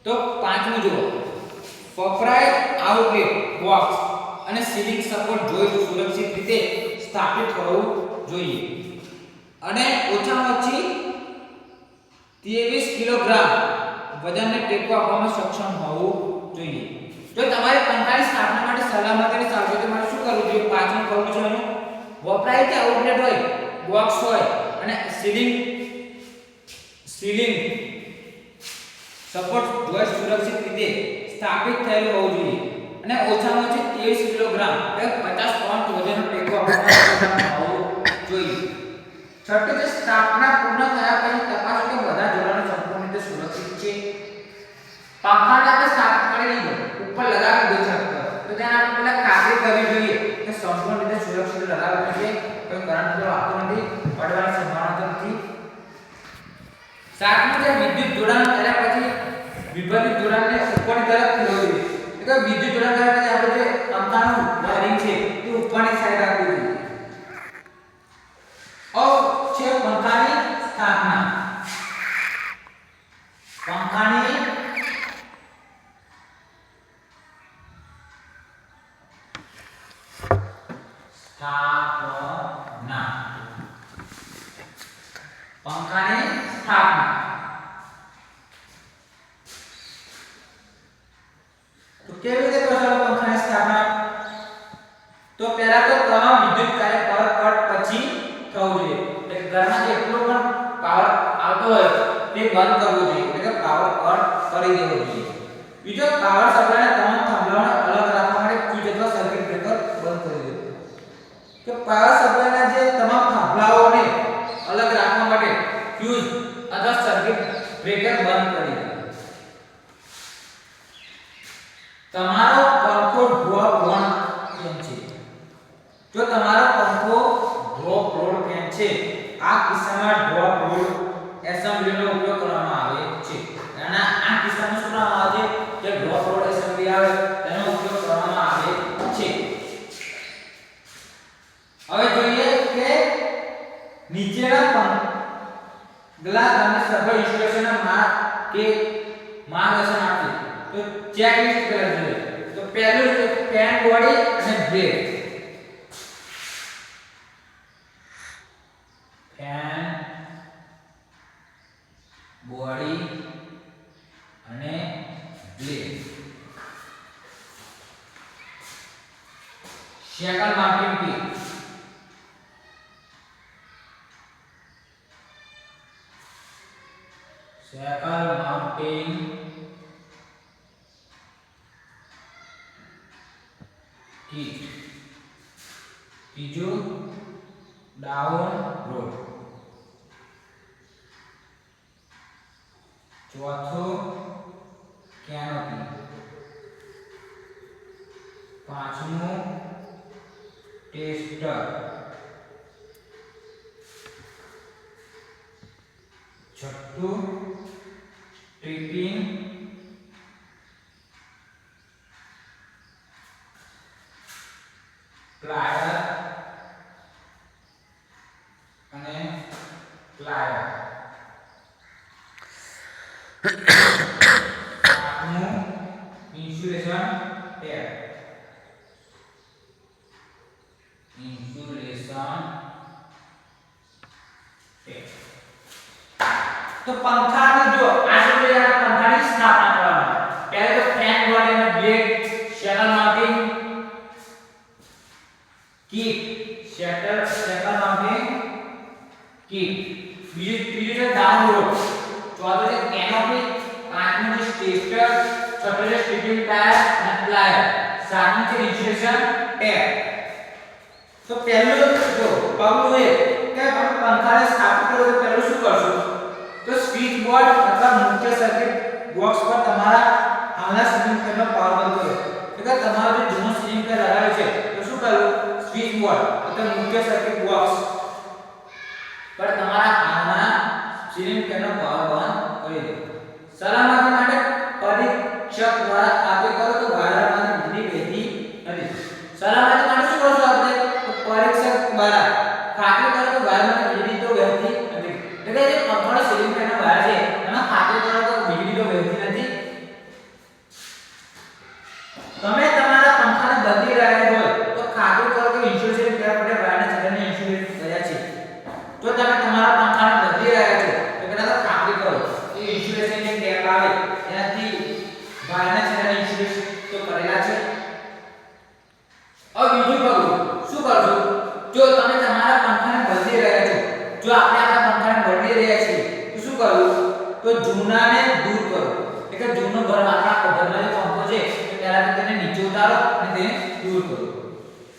તો પાંચમું જુઓ, વપરાય આઉટલેટ બોક્સ અને સીલિંગ સપોર્ટ જોઈન્ટ સુરક્ષિત રીતે સ્થાપિત કરવું જોઈએ અને ઓછામાં ઓછી 23 કિલોગ્રામ વજનને ટેકો આપવામાં સક્ષમ હોવું જોઈએ. જો તમારે પંખાની સ્થાપના માટે સલામતીની સાવચેતી માટે શું કરવું જોઈએ? પાંચમું કરવું છે એનું વપરાય કે આઉટલેટ હોય, બોક્સ હોય અને સીલિંગ સપોર્ટ જોઈન્ટ સુરક્ષિત રીતે સ્થાપિત થયેલું હોવું જોઈએ અને ઓછામાં ઓછી 23 કિલોગ્રામ એટલે 50 પાઉન્ડ વજનનો ટેકો આપવામાં સક્ષમ હોવું જોઈએ. છઠ્ઠું છે સ્થાપના પૂર્ણ થયા પછી તપાસો કે બધા જોડાણો સંપૂર્ણ રીતે સુરક્ષિત છે. પંખાને આપણે સ્થાપિત કરી દીધો, ઉપર લગાવી દો છત પર, તો તેને આપણે પહેલા ખાતરી કરવી જોઈએ કે સંપૂર્ણ રીતે સુરક્ષિત લગાવેલું છે, કોઈ કરંટ ફ્લો આવતો નથી, પડવાની સંભાવના નથી. સાતમું છે વિદ્યુત જોડાણ કર્યા પછી વિભાજિત જોડાણને ઉપરની તરફ ફેરવવું જોઈએ. એટલે વિદ્યુત જોડાણ કર્યા પછી આપણે જે પંખાનું વાયરિંગ છે તે ઉપરની સાઈડ રાખવું જોઈએ. છે પંખાની સ્થાપના. પંખાની સ્થાપના. પંખાની સ્થાપના તો કેવી રીતે કરશો પંખાની સ્થાપના? તો પહેલા તો તમામ વિદ્યુત કાર્ય પાવર કટ પછી થવું જોઈએ. એટલે ઘરમાં જેટલો પણ પાવર આવતો હોય તે બંધ કરવો જોઈએ, એટલે કે પાવર કટ કરી દેવો જોઈએ. બીજો, પાવર સપ્લાયના તમામ થાંભલાઓને અલગ રાખવા માટે ફ્યુઝ અથવા સર્કિટ બ્રેકર બંધ કરી દેવું. કે પાવર સપ્લાયના જે તમામ થાંભલાઓને અલગ રાખવા માટે ફ્યુઝ અથવા સર્કિટ બ્રેકર બંધ કરી દેવું. તમારો પંખો ડ્રોપ લોડ કેમ છે? જો તમારો પંખો ડ્રોપ લોડ કેમ છે, આ કિસ્સામાં ડ્રોપ લોડ એસેમ્બલીનો ઉપયોગ કરવામાં આવે છે. અને આ કિસ્સામાં શું કરવામાં આવે છે કે ડ્રોપ લોડ એસેમ્બલી આવે તેનો ઉપયોગ કરવામાં આવે છે. હવે જોઈએ કે નીચેના પગલા તમને સફળ ઇન્સ્ટ્રક્શનના માર્ગદર્શન આપશે. તો ચેકલિસ્ટ કરવા જોઈએ. તો પહેલું છે ફેન બોડી અને બ્લેડ. ફેન બોડી અને blade. Second mounting pin. Second mounting kit. ત્રીજું ડાઉન રોડ. ચોથું કેનોપી. પાંચમું ટેસ્ટર. છઠ્ઠું સ્ટ્રીપિંગ. પ્લાયર અને પ્લાયર. આઠમું ઇન્સ્યુલેશન ટેપ. Insulation tape. તો પંખાની જો આ શું છે, પંખાની સ્થાપના કરવાની. પહેલા તો ફેન બોડી અને blade, second mounting kit, second mounting kit. ત્રીજું છે ડાઉન રોડ. ચોથું છે કેનોપી. પાંચમું છે ટેસ્ટર. છઠ્ઠું છે સ્ટ્રીપિંગ ટાયર અને પ્લાયર. સાતમું છે ઇન્સ્યુલેશન ટેપ. તો પહેલું જો પગલું એ કે આપણે પંખાને સ્થાપિત કરો તો પહેલું શું કરશો? તો સ્વિચ બોર્ડ અથવા મુખ્ય સર્કિટ બોક્સ પર તમારા હાલના સીલિંગ ફેનનો પાવર બંધ કરો. એટલે તમારો જે જૂનો સીલિંગ ફેન લગાવ્યો છે તો શું કરવું? સ્વિચ બોર્ડ અથવા મુખ્ય સર્કિટ બોક્સ પર તમારા હાલના સીલિંગ ફેનનો પાવર બંધ કરી દો. સલામતી માટે પરીક્ષક દ્વારા ખાતરી કરો કે વાયરમાંથી વીજળી વહેતી નથી. સલામતી માટે શું કરશો આપણે? તો પરીક્ષક દ્વારા ખાતરી કરો કે વાયરમાંથી વીજળી તો વહેતી નથી. એટલે જે પંખાનો સીલિંગ ફેનનો વાયર છે એમાં ખાતરી કરો કે વીજળી તો વહેતી નથી. ઇન્સ્યુલેશન જે ટેપ આવે એનાથી વાયરના છેડાને ઇન્સ્યુલેટ તો કરેલા છે. હવે બીજું પગલું શું કરજો, જો તમે તમારા પંખાને બદલી રહ્યા છો, જો આપણે આપણા પંખાને બદલી રહ્યા છીએ તો શું કરવું, તો જૂનાને દૂર કરો. એટલે જૂનો ગરમ આપણા ઘરનો જે પંખો છે તો પહેલા તેને નીચે ઉતારો અને તેને દૂર કરો.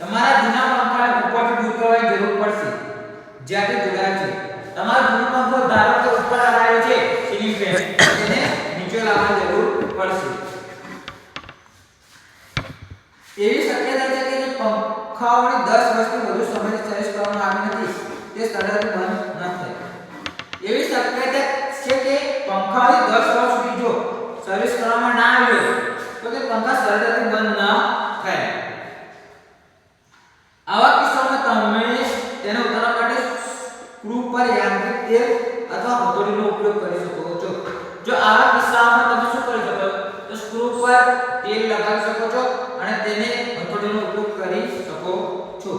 તમારા જૂના પંખાને ઉપરથી દૂર કરવાની જરૂર પડશે જ્યાંથી જોડાયેલ છે. તમારો જૂનો પંખો ધારો કે ઉપર લગાવેલો છે સીલિંગ ફેન, તેને નીચે લાવવાની જરૂર પડશે. એવી શક્યતા છે કે જે પંખાઓને 10 વર્ષથી વધુ સમયથી સર્વિસ કરવામાં આવી નથી તે સરળતાથી બંધ ન થાય. એવી શક્યતા છે કે પંખાઓને 10 વર્ષ સુધી જો સર્વિસ કરવામાં ના આવે તો તે પંખા સરળતાથી બંધ ન થાય. આવા કિસ્સામાં તમે તેને ઉતારવા માટે સ્ક્રૂ પર યાંત્રિક તેલ અથવા હથોડીનો ઉપયોગ કરી શકો છો. જો આવા કિસ્સામાં તમે શું કરી શકો, તો સ્ક્રૂ પર તેલ લગાવી શકો છો અને તેને હથોડીનો ઉપયોગ કરી શકો છો.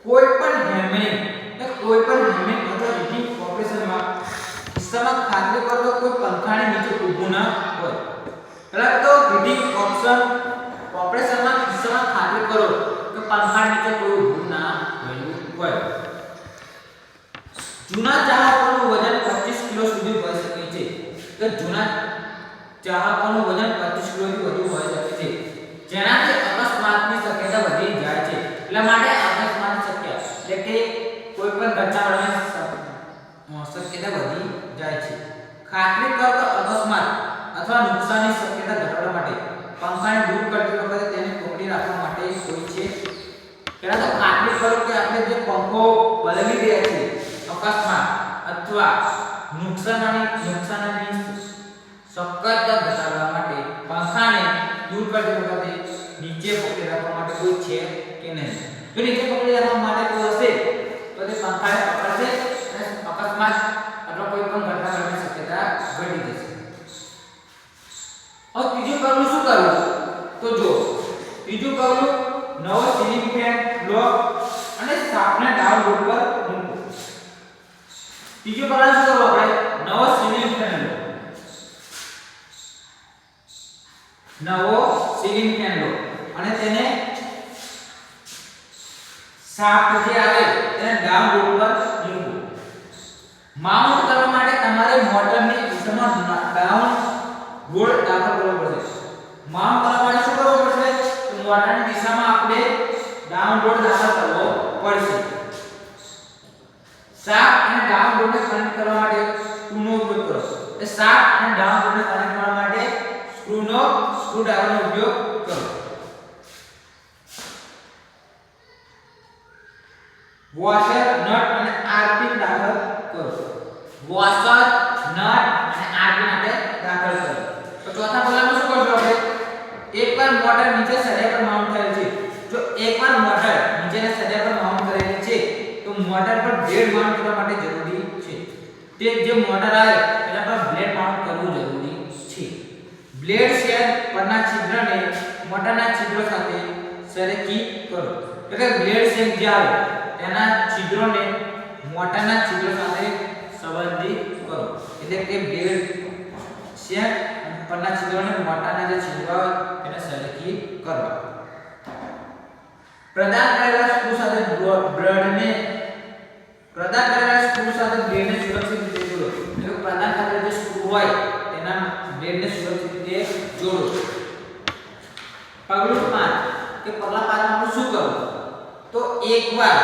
કોઈ પણ હેમિંગ અથવા હીટિંગ ઓપરેશનમાં કિસ્સામાં ખાતરી કરો કે કોઈ પંખાની નીચે ઊભું ન હોય. પહેલા તો હીટિંગ ઓપરેશનમાં કિસ્સામાં ખાતરી કરો કે પંખા નીચે કોઈ ઊભું ના હોય. જૂના ચાહકોનું વજન 25 કિલો સુધી હોઈ શકે છે. કે જૂના ચાહકોનું વજન 25 કિલોથી વધુ હોઈ શકે છે, જેનાથી અકસ્માતની શક્યતા વધી જાય છે. એટલા માટે અકસ્માત શક્ય એટલે કે કોઈ પણ ઘટના શક્યતા વધી જાય છે. ખાતરી કરો કે અકસ્માત અથવા નુકસાનની શક્યતા ઘટાડવા માટે પંખાને દૂર કરતી વખતે તેને પકડી રાખવા માટે કોઈ છે. પહેલા તો ખાતરી કરો કે આપણે જે પંખો બદલી રહ્યા છીએ અકસ્માત અથવા નુકસાનની શક્યતા ઘટાડવા માટે પંખાને દૂર કરતી વખતે નીચે પકડી રાખવા માટે કોઈ છે કે નહીં. જો નીચે પકડી રાખવા માટે કોઈ હશે તો તે પંખાને પકડશે અને અકસ્માત અથવા કોઈ પણ ઘટના થવાની શક્યતા ઘટી જશે. હવે ત્રીજું પગલું શું કરવું, તો જો ત્રીજું પગલું નવો સીલિંગ ફેન લો અને શાફ્ટને ડાઉન લોડ પર મૂકો. ત્રીજું પગલું શું કરવું, આપણે નવો સીલિંગ ફેન લો. અને તેને શાફ્ટ જે આવે તેને ડાઉન લોડ પર મૂકો. માઉન્ટ કરવા માટે તમારે મોટરની દિશામાં ડાઉન લોડ દાખલ કરવો પડશે. માઉન્ટ કરવા માટે શું કરવું પડશે, તો મોટરની દિશામાં આપણે ડાઉન લોડ દાખલ કરવો પડશે. શાફ્ટ અને ડાઉન લોડને કનેક્ટ કરવા માટે સ્ક્રૂનો ઉપયોગ કરો. એ શાફ્ટ અને ડાઉન લોડને કનેક્ટ કરવા માટે સ્ક્રૂડ્રાઈવરનો ઉપયોગ કરો. વોશર, નટ અને આરપીન દાખલ કરો. વોશર, નટ અને આરપીન આપણે દાખલ કરો. તો ચોથા પગલામાં શું કરશું આપણે, એકવાર મોટર નીચે સળિયા પર માઉન્ટ થયેલ છે. જો એકવાર મોટર નીચેના સળિયા પર માઉન્ટ કરેલી છે તો મોટર પર બ્લેડ માઉન્ટ કરવા માટે જરૂરી છે. તે જે મોટર આવે એના પર બ્લેડ માઉન્ટ કરવું જરૂરી છે. બ્લેડ શેલ પરના છિદ્રને મોટરના છિદ્રો સાથે સરખી કરો. એટલે બ્લેડ શેલ જે આવે તેના છિદ્રોને મોટરના છિદ્રો સાથે સંબંધિત કરો. એટલે કે બ્લેડ શેલ પરના છિદ્રોને મોટરના જે છિદ્રો આવે તેને સરખી કરવા. પ્રદાન કરેલા સ્ક્રૂ સાથે બ્લેડને સુરક્ષિત રીતે જોડો. એટલે પ્રદાન કરેલા જે સ્ક્રૂ હોય તેના બ્લેડને સુરક્ષિત રીતે જોડો. પગલું 5 કે પગલા 5 માં શું કરવું, તો એકવાર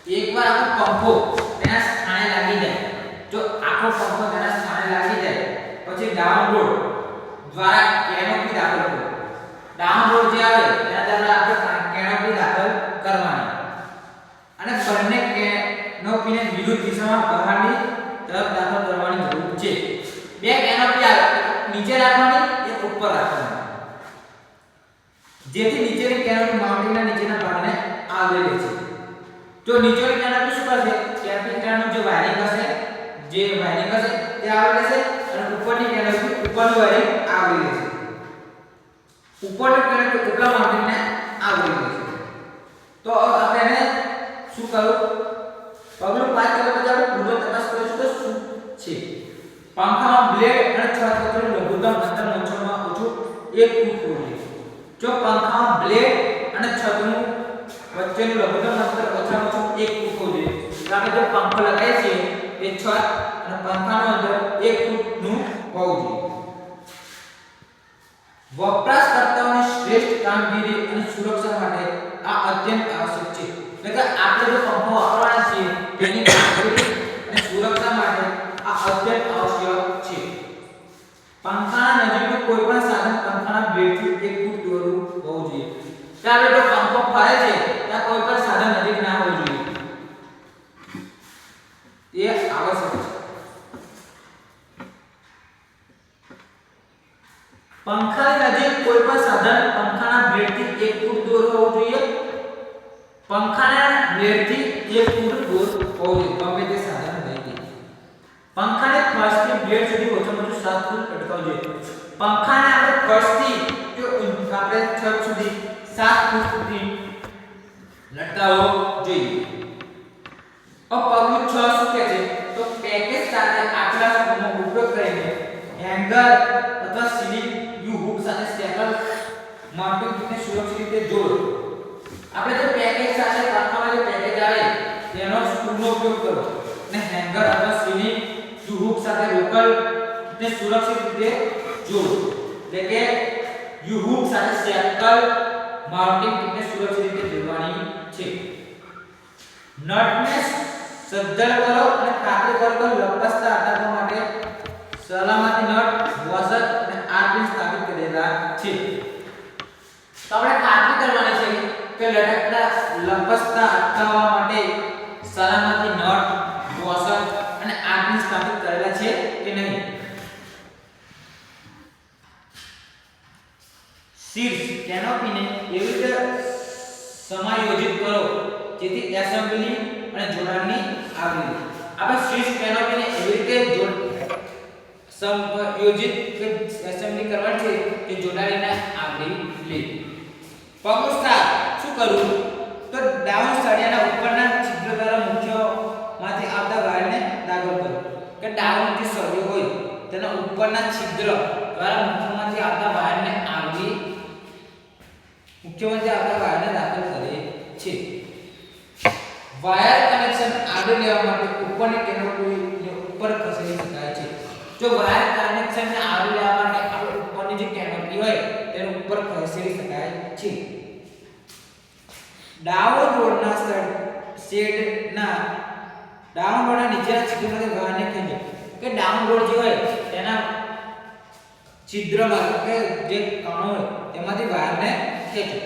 આખો પંખો તેના સ્થાને લાગી જાય, જો આખો પંખો તેના સ્થાને લાગી જાય પછી ડાઉનલોડ દ્વારા કેનોપી દાખલ કરો. ડાઉનલોડ જે આવે તેના દ્વારા આપણે કેનોપી દાખલ કરવાની અને બંને કેનોપીને વિરુદ્ધ દિશામાં બહારની તરફ દાખલ કરવાની જરૂર છે. બે કેનોપી આવે નીચે રાખવાની એક ઉપર રાખવાની, જેથી નીચેની કેનોપી માઉન્ટિંગના નીચેના ભાગને આવરી લે છે. જો નીચેની કેનોપી શું કરશે, કેપિટલનું જે વાયરિંગ હશે તે આવરી લેશે અને ઉપરની કેનોપી ઉપરનું વાયરિંગ આવરી લેશે. ઉપરની કેનોપી ઉપલા માઉન્ટિંગને આવરી લેશે. તો આપણે એને શું કરવું, પગલું 5 કરવા પછી આપણે પૂર્વ તપાસ કરીશું તો શું છે પંખામાં બ્લેડ અને છત વચ્ચેનું લઘુત્તમ અંતર ઓછામાં ઓછું 1 ફૂટ હોવું જોઈએ જો પંખામાં બ્લેડ અને છતનું વચ્ચેનું લઘુત્તમ અંતર ઓછામાં ઓછું 1 ફૂટ હોવું જોઈએ તો આપણે જો પંખો લગાવીએ છીએ એ છત અને પંખાનું અંતર 1 ફૂટનું હોવું જોઈએ વપરાશકર્તાઓની શ્રેષ્ઠ કામગીરી અને સુરક્ષા માટે આ અત્યંત આવશ્યક છે એટલે કે આપણે જો પંખો વાપરવાના છીએ તેની કામગીરી અને સુરક્ષા માટે આ અત્યંત આવશ્યક છે પંખાના નજીકનું કોઈપણ સાધન પંખાના બ્લેડથી 1 ફૂટ દૂર હોવું જોઈએ ત્યારે જો પંખો ફરે છે ત્યાં કોઈપણ સાધન નજીક ના હોવું જોઈએ તે આવશ્યક છે પંખાની નજીક કોઈપણ સાધન પંખાના બ્લેડથી 1 ફૂટ દૂર હોવું જોઈએ પંખાના બ્લેડથી 1 ફૂટ દૂર હોવું જોઈએ ગમે તે સાધન હોય પંખાને ફર્સ્ટથી બ્લેડ સુધી ઓછામાં ઓછું 7 ફૂટ અટકાવવું જોઈએ પંખાને આપણે ફર્સ્ટથી કે આપણે છત સુધી 7 ફૂટ સુધી લટકાવવો જોઈએ પગલું 6 શું કહે છે તો પેકેજ સાથે આટલા સ્ક્રૂનો ઉપયોગ કરીને હેંગર અથવા સીલિંગ યુ હુક સાથે સ્ટેપલ માઉન્ટિંગ ને સુરક્ષિત રીતે જોડો આપણે જો પેકેજ સાથે પંખામાં જે પેકેજ આવે તેનો સ્ક્રૂનો ઉપયોગ કરો અને હેંગર અથવા સીલિંગ યુ હુક સાથે રોકડ ને સુરક્ષિત રીતે જોડો એટલે કે યુ હુક સાથે સ્ટેપલ માઉન્ટિંગ ને સુરક્ષિત રીતે જોડવાની છે નટને સજ્જડ કરો અને ખાતરી કરો કે લપસતા હટાવવા માટે સલામતી નટ વોશર અને આર્પિન સ્થાપિત કરેલા છે તો આપણે ખાતરી કરવાની છે કે લપસતા અટકાવવા માટે સલામતી નટ વોશર અને આર્પિન સ્થાપિત કરેલા છે કે નહીં શીર્ષ કેનોપીને એવી રીતે સમાયોજિત કરો જેથી એસેમ્બલી અને જોડાણની આવરી આપણે શીર્ષ કેનોપીને એવી રીતે સંયોજિત એસેમ્બલી કરવાની છે કે જોડાણીને આવરી લે પગલું 7 શું કરવું તો ડાઉન સળિયાના ઉપરના છિદ્ર દ્વારા મુખ્યમાંથી આવતા વાયરને દાખલ કરો કે ડાઉન જે સળિયો હોય તેના ઉપરના છિદ્ર દ્વારા મુખ્યમાંથી આવતા વાયરને દાખલ કરે છે વાયર કનેક્શન આવરી લેવા માટે ઉપરની કેનોપીને ઉપર ખસેડી શકાય છે જો વાયર કનેક્શનને આવરી લેવા માટે આપણે ઉપરની જે કેનોપી હોય તેને ઉપર ખસેડી શકાય છે ડાઉન રોડના નીચેના છિદ્રમાંથી વાયરને ખેંચો કે ડાઉન રોડ જે હોય તેના છિદ્રમાં કે જે કણો હોય તેમાંથી વાયરને ખેંચો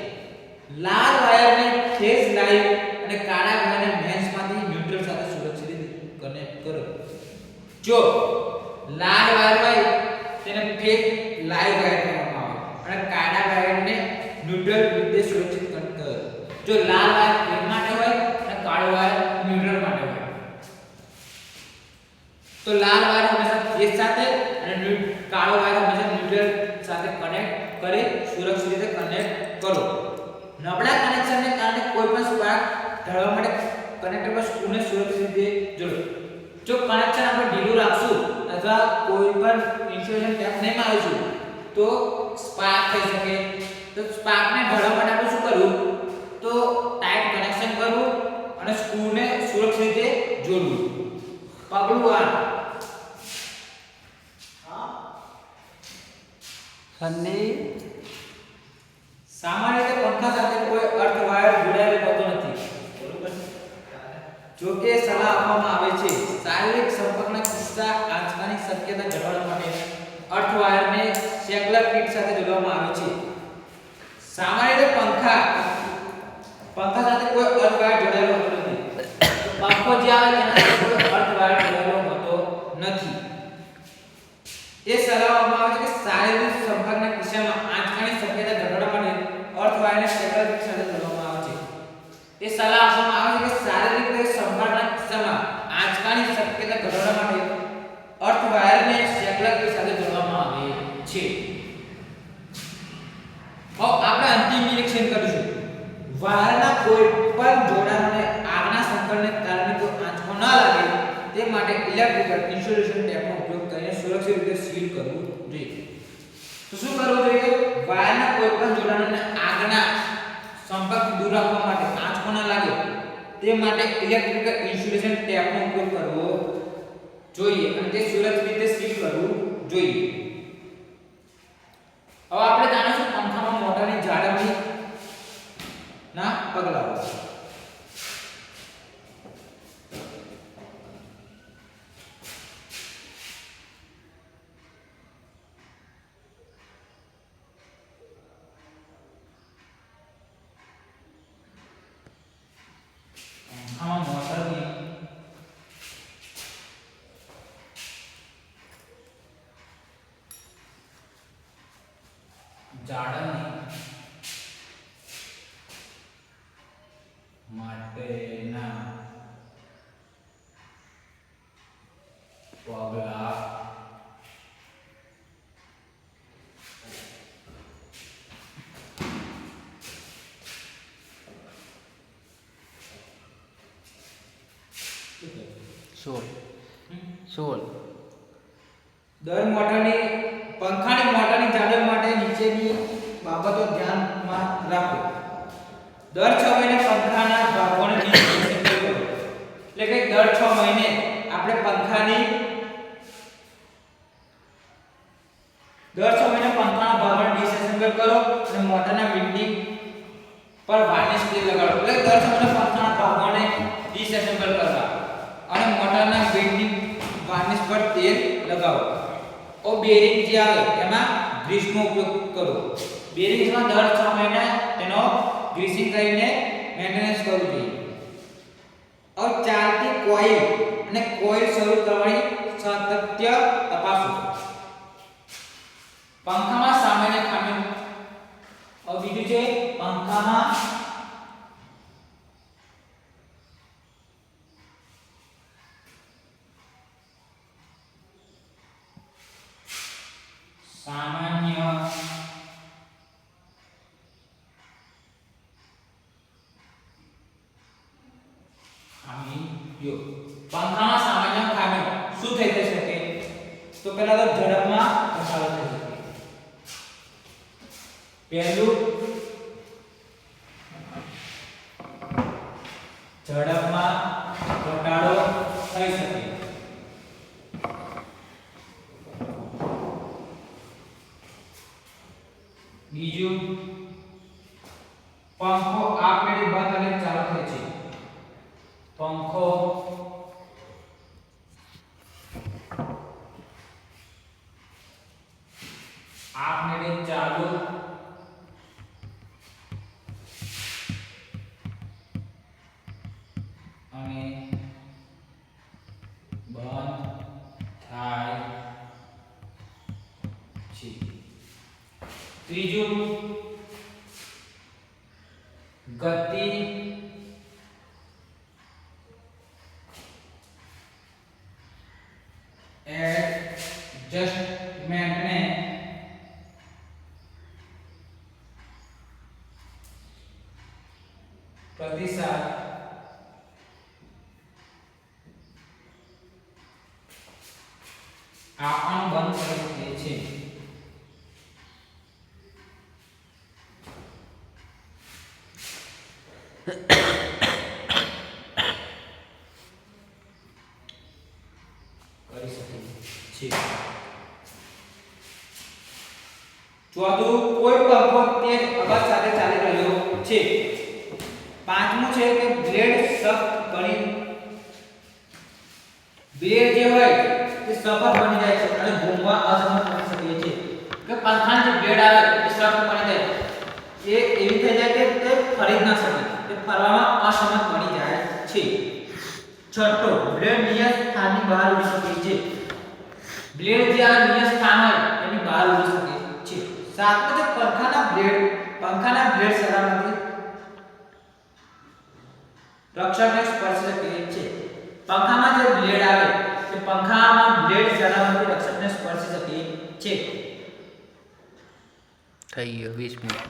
લાલ વાયરને ફેઝ લાઇન અને કાળા વાયરને મેન્સમાંથી ન્યુટ્રલ સાથે સુરક્ષિત રીતે કનેક્ટ કરો જો લાલ વાયર હોય તેને ફેઝ લાઇવ વાયર કહેવામાં આવે અને કાળા વાયરને ન્યુટ્રલ રીતે સુરક્ષિત કનેક્ટ કરો જો લાલ વાયર ફેઝ માટે હોય અને કાળો વાયર ન્યુટ્રલ માટે હોય તો લાલ વાયર હંમેશા ફેઝ સાથે અને કાળો વાયર હંમેશા ન્યુટ્રલ સાથે કનેક્ટ કરી સુરક્ષિત રીતે કનેક્ટ કરો નબળા કનેક્શનને કારણે કોઈપણ સ્પાર્ક ઢળવા માટે કનેક્ટર પર સ્ક્રૂને સુરક્ષિત રીતે જોડો જો કનેક્શન આપણે ઢીલું રાખશું અથવા કોઈપણ ઇન્સ્યુલેશન ટેપ નહીં મારીશું તો સ્પાર્ક થઈ શકે તો સ્પાર્કને ઢળવા માટે આપણે શું કરવું તો ટાઈટ કનેક્શન કરવું અને સ્ક્રૂને સુરક્ષિત રીતે જોડવું પગલું 8 સામાન્ય રીતે પંખા સાથે કોઈ અર્થ વાયર જોડાયેલો હોતો નથી બરોબર જો કે સલાહ આપવામાં આવે છે શારીરિક સંપર્કના કિસ્સા આંચકાની શક્યતા ઘટાડવા માટે અર્થ વાયરને સેક્યુલર કિટ સાથે જોડવામાં આવે છે સામાન્ય રીતે પંખા સાથે કોઈ અર્થ વાયર જોડાયેલો હોતો નથી પંખો જે આવે તેના સાથે કોઈ અર્થ વાયર જોડાયેલો હોતો નથી એ સલાહ આપવામાં આવે છે કે શારીરિક સંપર્કના કિસ્સામાં આંચકાની શક્યતા ઘટાડવા માટે અર્થ વાયરને સેક્યુલર કિટ સાથે જોડવામાં આવે છે એ સલાહ આપવામાં આવે છે કે શારીરિક સંપર્કના કિસ્સામાં આંચકાની શક્યતા ઘટાડવા માટે અર્થ વાયરને સેક્યુલર કિટ સાથે જોડવામાં આવે છે હવે આપણે અંતિમ નિરીક્ષણ કરીશું વાયરના કોઈ પણ જોડાણને આગના સંકળને કારણે કોઈ આંચકો ઇલેક્ટ્રિકલ ઇન્સ્યુલેશન ટેપનો ઉપયોગ કરીને સુરક્ષિત રીતે સીલ કરવું જોઈએ. તો શું કરવું જોઈએ? વાયરના કોઈપણ જોડાણોને આગના સંપર્કથી દૂર રાખવા માટે આંચકો ન લાગે તે માટે ઇલેક્ટ્રિકલ ઇન્સ્યુલેશન ટેપનો ઉપયોગ કરવો જોઈએ અને તે સુરક્ષિત રીતે સીલ કરવું જોઈએ. હવે આપણે જાણીશું પંખામાં મોટરની જાળવણી ના પગલાઓ. પંખામાં મોટરની જાળવણી માટેના પગલાં દર મોટરની પંખાની મોટરની જાળવણી માટે નીચેની બાબતો ધ્યાનમાં રાખો. દર 6 મહિને પંખાના ભાગોને ડિસએસેમ્બલ કરો. એટલે કે દર 6 મહિને આપણે પંખાના ભાગોને ડિસએસેમ્બલ કરો અને મોટરના વિન્ડિંગ પર વાર્નિશ તેલ લગાડો. એટલે દર 6 મહિને પંખાના ભાગોને ડિસએસેમ્બલ કરવા અને મોટરના વિન્ડિંગ વાર્નિશ પર તેલ લગાવો. ઓ બેરિંગ જે આવે એમાં ગ્રીસનો ઉપયોગ કરો. બેરિંગ્સમાં દર 6 મહિને તેનો ગ્રીસિંગ કરીને મેન્ટેનન્સ કરવું જોઈએ. હવે ચાલતી કોઇલ અને કોઇલ શરૂ કરવાની સાતત્ય તપાસો. પંખામાં સામાન્ય ખામી. હવે બીજું છે પંખામાં સામાન્ય ખામીઓ. પંખામાં સામાન્ય ખામીઓ શું થઈ શકે? તો પહેલા તો ઝડપમાં ઘટાડો થઈ શકે. પહેલું ઝડપમાં ઘટાડો થઈ શકે. બીજું પંખો આપમેળે બંધ અને ચાલુ થાય છે. પંખો આપમેળે ચાલુ અને બંધ થાય છે. ત્રીજું ગતિ એડજસ્ટમેન્ટને પ્રતિસાદ આપણ બંધ કરી શકે છે. ચોથું કોઈ પંખો તેજ અવાજ સાથે ચાલી રહ્યો છે. પાંચમું છે કે બ્લેડ સખ્ત બની બ્લેડ જે હોય તે સખત બની જાય છે અને ઘૂમવા અસમર્થ બની શકે છે. કે પંખાનો જે બ્લેડ આવે એ સખ્ત બની જાય એ એવી થઈ જાય કે તે ફરી જ ના શકે, તે ફરવામાં અસમર્થ બની જાય છે. છઠ્ઠો બ્લેડ નિયત સ્થાનની બહાર ઉડી શકે છે. બ્લેડ જે આ નિયત સ્થાન હોય એની બહાર ઉડી શકે છે. સાતમું છે પંખાના બ્લેડ સલામતી રક્ષકને સ્પર્શી શકે છે. પંખામાં જે બ્લેડ આવે તે પંખામાં બ્લેડ સલામતી રક્ષકને સ્પર્શી શકે છે. થઈ ગયો 20 મિનિટ.